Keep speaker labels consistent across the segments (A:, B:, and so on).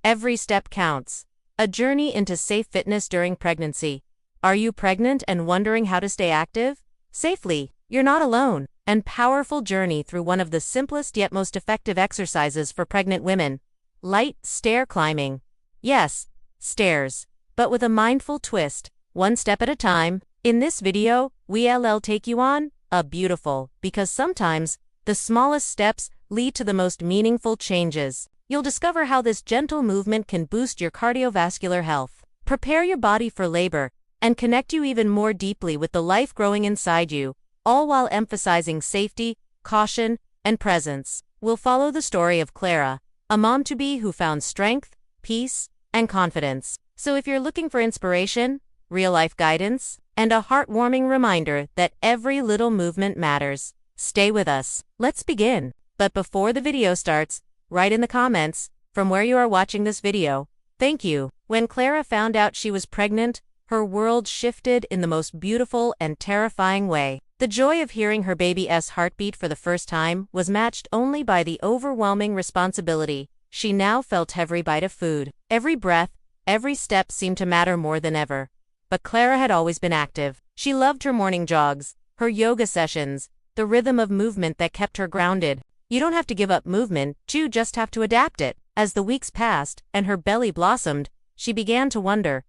A: Every step counts. A journey into safe fitness during pregnancy. Are you pregnant and wondering how to stay active? Safely, you're not alone. And powerful journey through one of the simplest yet most effective exercises for pregnant women. Light stair climbing. Yes, stairs, but with a mindful twist, one step at a time. In this video, we'll take you on a beautiful, because sometimes the smallest steps lead to the most meaningful changes. You'll discover how this gentle movement can boost your cardiovascular health, prepare your body for labor, and connect you even more deeply with the life growing inside you, all while emphasizing safety, caution, and presence. We'll follow the story of Clara, a mom-to-be who found strength, peace, and confidence. So if you're looking for inspiration, real-life guidance, and a heartwarming reminder that every little movement matters, stay with us. Let's begin. But before the video starts, write in the comments, from where you are watching this video, thank you. When Clara found out she was pregnant, her world shifted in the most beautiful and terrifying way. The joy of hearing her baby's heartbeat for the first time was matched only by the overwhelming responsibility. She now felt every bite of food. Every breath, every step seemed to matter more than ever. But Clara had always been active. She loved her morning jogs, her yoga sessions, the rhythm of movement that kept her grounded. You don't have to give up movement, you just have to adapt it. As the weeks passed and her belly blossomed, she began to wonder,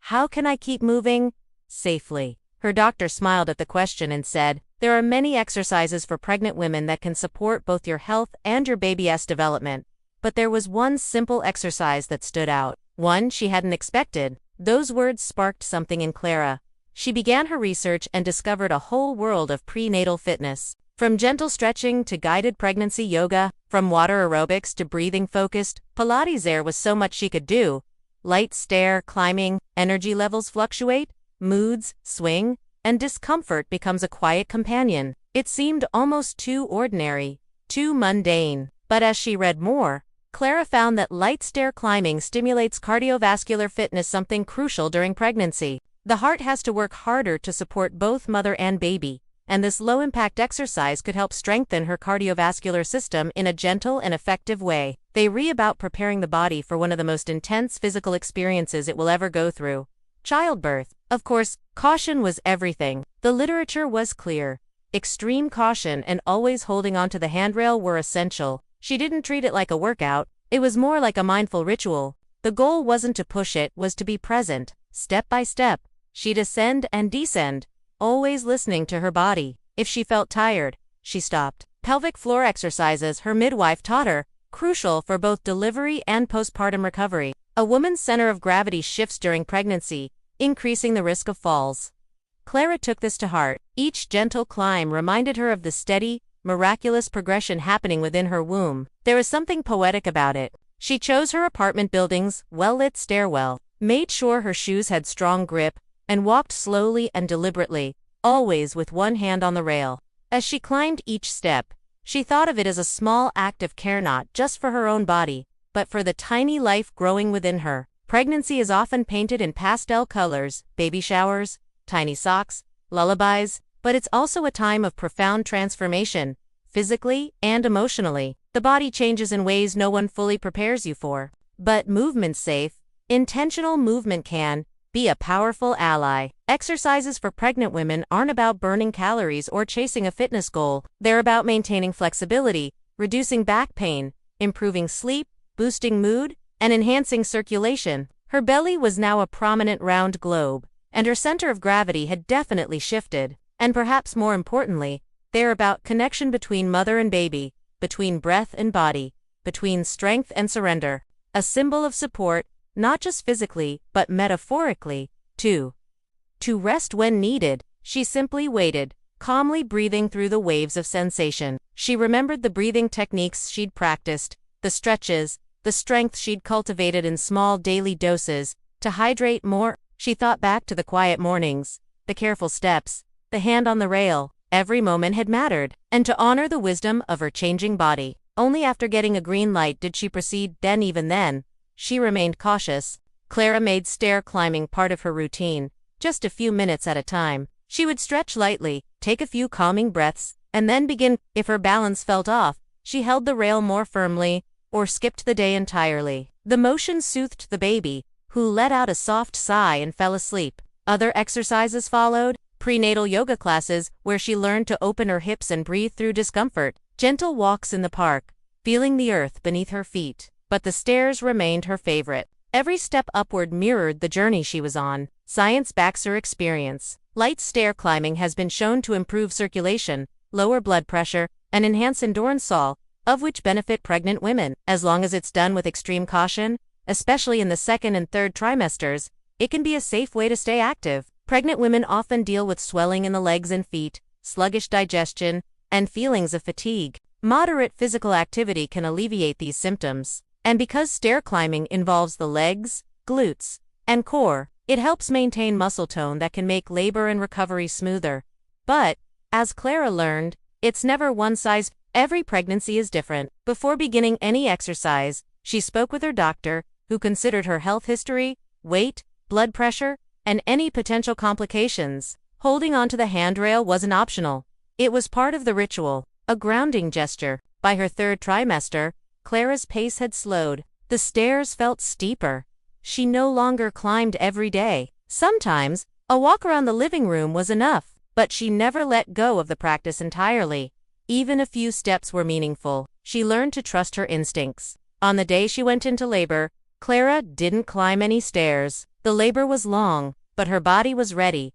A: how can I keep moving safely? Her doctor smiled at the question and said, there are many exercises for pregnant women that can support both your health and your baby's development. But there was one simple exercise that stood out, one she hadn't expected. Those words sparked something in Clara. She began her research and discovered a whole world of prenatal fitness. From gentle stretching to guided pregnancy yoga, from water aerobics to breathing-focused Pilates, there was so much she could do. Light stair climbing, energy levels fluctuate, moods swing, and discomfort becomes a quiet companion. It seemed almost too ordinary, too mundane. But as she read more, Clara found that light stair climbing stimulates cardiovascular fitness, something crucial during pregnancy. The heart has to work harder to support both mother and baby, and this low-impact exercise could help strengthen her cardiovascular system in a gentle and effective way. They read about preparing the body for one of the most intense physical experiences it will ever go through, childbirth. Of course, caution was everything. The literature was clear. Extreme caution and always holding onto the handrail were essential. She didn't treat it like a workout, it was more like a mindful ritual. The goal wasn't to push it, was to be present. Step by step, she'd ascend and descend, always listening to her body. If she felt tired, she stopped. Pelvic floor exercises her midwife taught her, crucial for both delivery and postpartum recovery. A woman's center of gravity shifts during pregnancy, increasing the risk of falls. Clara took this to heart. Each gentle climb reminded her of the steady, miraculous progression happening within her womb. There was something poetic about it. She chose her apartment building's well-lit stairwell, made sure her shoes had strong grip, and walked slowly and deliberately, always with one hand on the rail. As she climbed each step, she thought of it as a small act of care, not just for her own body, but for the tiny life growing within her. Pregnancy is often painted in pastel colors, baby showers, tiny socks, lullabies, but it's also a time of profound transformation, physically and emotionally. The body changes in ways no one fully prepares you for. But movement safe, intentional movement can be a powerful ally. Exercises for pregnant women aren't about burning calories or chasing a fitness goal. They're about maintaining flexibility, reducing back pain, improving sleep, boosting mood, and enhancing circulation. Her belly was now a prominent round globe, and her center of gravity had definitely shifted. And perhaps more importantly, they're about connection between mother and baby, between breath and body, between strength and surrender. A symbol of support, not just physically, but metaphorically, too. To rest when needed, she simply waited, calmly breathing through the waves of sensation. She remembered the breathing techniques she'd practiced, the stretches, the strength she'd cultivated in small daily doses. To hydrate more, she thought back to the quiet mornings, the careful steps, the hand on the rail. Every moment had mattered. And to honor the wisdom of her changing body. Only after getting a green light did she proceed. Even then, she remained cautious. Clara made stair climbing part of her routine, just a few minutes at a time. She would stretch lightly, take a few calming breaths, and then begin. If her balance felt off, she held the rail more firmly, or skipped the day entirely. The motion soothed the baby, who let out a soft sigh and fell asleep. Other exercises followed, prenatal yoga classes where she learned to open her hips and breathe through discomfort, gentle walks in the park, feeling the earth beneath her feet. But the stairs remained her favorite. Every step upward mirrored the journey she was on. Science backs her experience. Light stair climbing has been shown to improve circulation, lower blood pressure, and enhance endurance, all of which benefit pregnant women. As long as it's done with extreme caution, especially in the second and third trimesters, it can be a safe way to stay active. Pregnant women often deal with swelling in the legs and feet, sluggish digestion, and feelings of fatigue. Moderate physical activity can alleviate these symptoms. And because stair climbing involves the legs, glutes, and core, it helps maintain muscle tone that can make labor and recovery smoother. But, as Clara learned, it's never one size. Every pregnancy is different. Before beginning any exercise, she spoke with her doctor, who considered her health history, weight, blood pressure, and any potential complications. Holding onto the handrail wasn't optional. It was part of the ritual, a grounding gesture. By her third trimester, Clara's pace had slowed. The stairs felt steeper. She no longer climbed every day. Sometimes, a walk around the living room was enough, but she never let go of the practice entirely. Even a few steps were meaningful. She learned to trust her instincts. On the day she went into labor, Clara didn't climb any stairs. The labor was long, but her body was ready.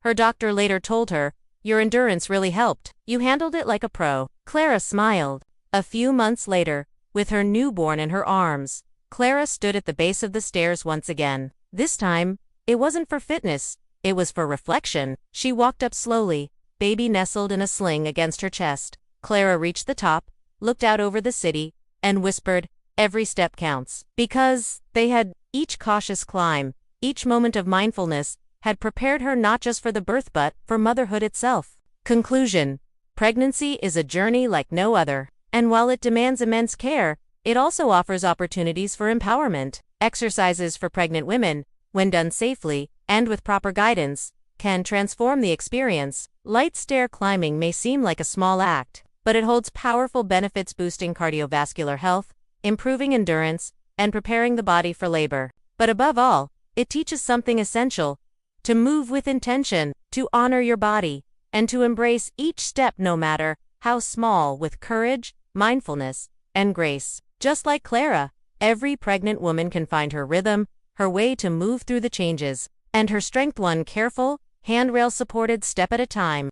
A: Her doctor later told her, "Your endurance really helped. You handled it like a pro." Clara smiled. A few months later, with her newborn in her arms, Clara stood at the base of the stairs once again. This time, it wasn't for fitness, it was for reflection. She walked up slowly, baby nestled in a sling against her chest. Clara reached the top, looked out over the city, and whispered, "Every step counts." Because they had, each cautious climb, each moment of mindfulness, had prepared her not just for the birth but for motherhood itself. Conclusion: pregnancy is a journey like no other. And while it demands immense care, it also offers opportunities for empowerment. Exercises for pregnant women, when done safely and with proper guidance, can transform the experience. Light stair climbing may seem like a small act, but it holds powerful benefits, boosting cardiovascular health, improving endurance, and preparing the body for labor. But above all, it teaches something essential: to move with intention, to honor your body, and to embrace each step, no matter how small, with courage, mindfulness, and grace. Just like Clara, every pregnant woman can find her rhythm, her way to move through the changes, and her strength, one careful, handrail-supported step at a time.